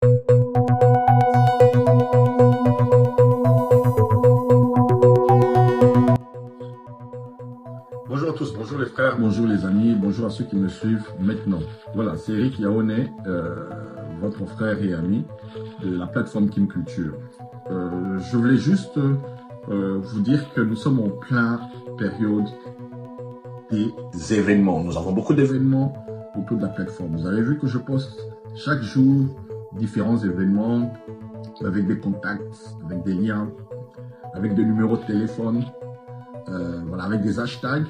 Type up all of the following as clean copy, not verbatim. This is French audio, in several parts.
Bonjour à tous, bonjour les frères, bonjour les amis, bonjour à ceux qui me suivent maintenant. Voilà, c'est Eric Yaoné, votre frère et ami de la plateforme Kim Culture. Je voulais juste vous dire que nous sommes en plein période des événements. Nous avons beaucoup d'événements autour de la plateforme. Vous avez vu que je poste chaque jour différents événements avec des contacts, avec des liens, avec des numéros de téléphone. Voilà, avec des hashtags.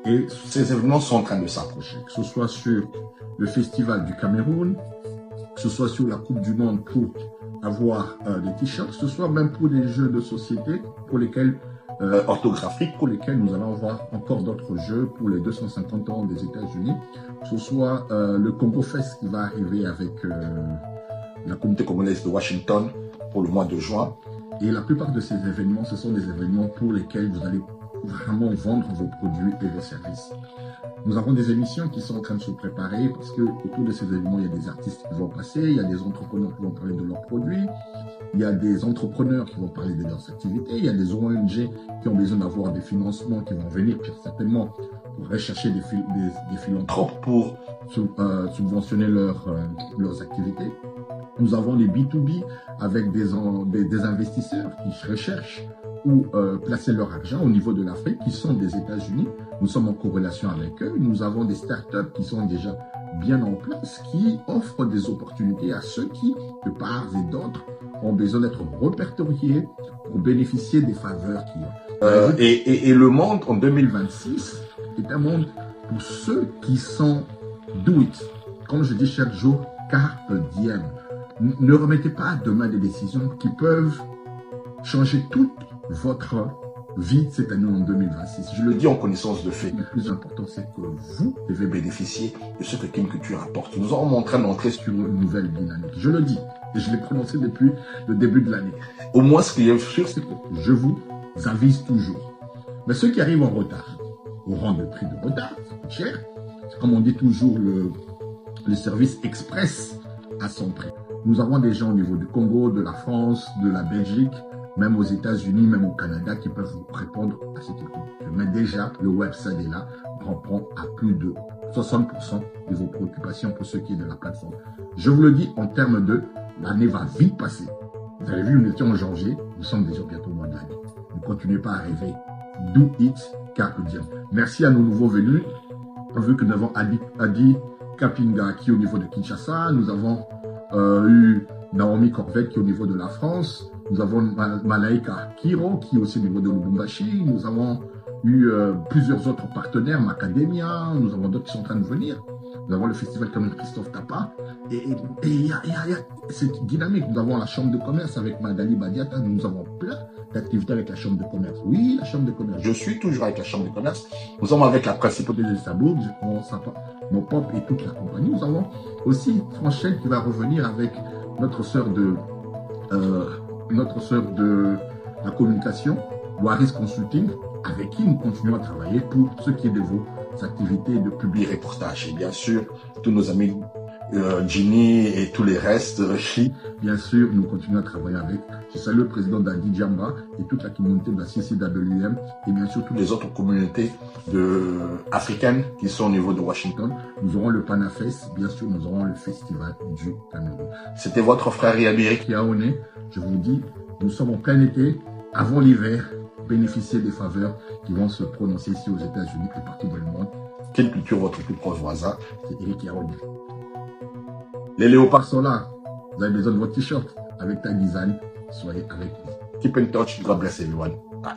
Et ces événements sont en train de s'approcher, que ce soit sur le Festival du Cameroun, que ce soit sur la Coupe du Monde pour avoir des t-shirts, que ce soit même pour des jeux de société pour lesquels orthographiques, pour lesquels nous allons avoir encore d'autres jeux pour les 250 ans des États-Unis, que ce soit le Congo Fest qui va arriver avec la communauté congolaise de Washington pour le mois de juin. Et la plupart de ces événements, ce sont des événements pour lesquels vous allez vraiment vendre vos produits et vos services. Nous avons des émissions qui sont en train de se préparer parce que autour de ces événements, il y a des artistes qui vont passer, il y a des entrepreneurs qui vont parler de leurs produits, il y a des entrepreneurs qui vont parler de leurs activités, il y a des ONG qui ont besoin d'avoir des financements qui vont venir certainement pour rechercher des philanthropes pour subventionner leurs activités. Nous avons les B2B avec des investisseurs qui recherchent où placer leur argent au niveau de l'Afrique, qui sont des États-Unis. Nous sommes en corrélation avec eux. Nous avons des startups qui sont déjà bien en place, qui offrent des opportunités à ceux qui, de part et d'autre, ont besoin d'être répertoriés pour bénéficier des faveurs qu'il y a. Et le monde en 2026 est un monde pour ceux qui sont do it. Comme je dis chaque jour, carpe diem. Ne remettez pas à demain des décisions qui peuvent changer toute votre vie cette année en 2026. Je le dis en connaissance de fait. Le plus important, c'est que vous devez bénéficier de ce que Kim Culture apporte. Nous sommes en train d'entrer sur une nouvelle dynamique. Je le dis, et je l'ai prononcé depuis le début de l'année. Au moins, ce qui est sûr, c'est que je vous avise toujours. Mais ceux qui arrivent en retard auront le prix de retard, c'est cher. C'est comme on dit toujours, le service express à son prix. Nous avons des gens au niveau du Congo, de la France, de la Belgique, même aux États-Unis, même au Canada, qui peuvent vous répondre à cette écoute. Mais déjà, le website est là, répond à plus de 60% de vos préoccupations pour ce qui est de la plateforme. Je vous le dis en termes de l'année va vite passer. Vous avez vu, nous étions en janvier, nous sommes déjà bientôt au mois de l'année. Ne continuez pas à rêver. Do it, carpe diem. Merci à nos nouveaux venus. Vu que nous avons Adi Kapinga qui est au niveau de Kinshasa, nous avons eu Naomi Corvette qui est au niveau de la France, nous avons Malaika Kiro qui est aussi au niveau de Lubumbashi, nous avons eu plusieurs autres partenaires, Macadamia, nous avons d'autres qui sont en train de venir, nous avons le festival comme Christophe Tapa, et il y a cette dynamique. Nous avons la chambre de commerce avec Magali Badiata, nous avons plein d'activités avec la chambre de commerce. Oui, la chambre de commerce, je suis toujours avec la chambre de commerce, nous sommes avec la principauté de Sabourg, mon pop et toute la compagnie. Nous avons aussi Franchelle qui va revenir avec notre sœur de la communication, Waris Consulting, avec qui nous continuons à travailler pour ce qui est de vos activités de public reportage. Et bien sûr, tous nos amis Ginny et tous les restes, bien sûr, nous continuons à travailler avec. Je salue le président d'Adi Djamba et toute la communauté de la CCWM et bien sûr toutes les autres communautés africaines qui sont au niveau de Washington. Nous aurons le Panafest, bien sûr, nous aurons le Festival du Cameroun. C'était votre frère Eric Yaoné. Je vous dis, nous sommes en plein été, avant l'hiver, bénéficiez des faveurs qui vont se prononcer ici aux États-Unis et partout dans le monde. Quelle culture votre plus proche voisin? C'est Eric Yaoné. Les léopards sont là. Vous avez besoin de votre t-shirt avec ta design. Soyez avec nous. Keep in touch. God bless everyone. Bye.